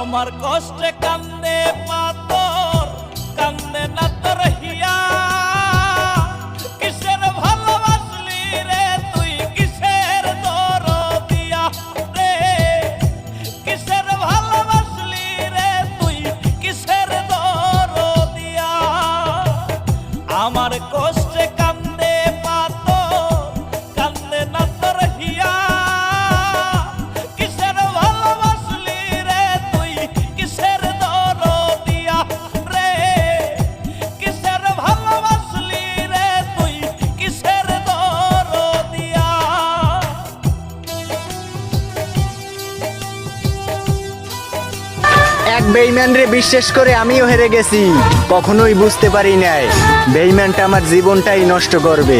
আমার কষ্টে কান্দে পাথর, কান্দে না তোর হিয়া। কিসের ভালোবাসলি রে তুই, কিসের দরদিয়া রে, কিসের ভালোবাসলি রে তুই, কিসের দরদিয়া। আমার কষ্টে কান্দে পাথর, কান্দে না তোর হিয়া। কিসের ভালোবাসলি রে তুই, কিসের দরদিয়া রে, কিসের ভালোবাসলি রে তুই, কিসের দরদিয়া। এক বেঈমান রে বিশ্বাস করে আমিও হেরে গেছি, কখনোই বুঝতে পারি নাই বেঈমানটা আমার জীবনটাই নষ্ট করবে।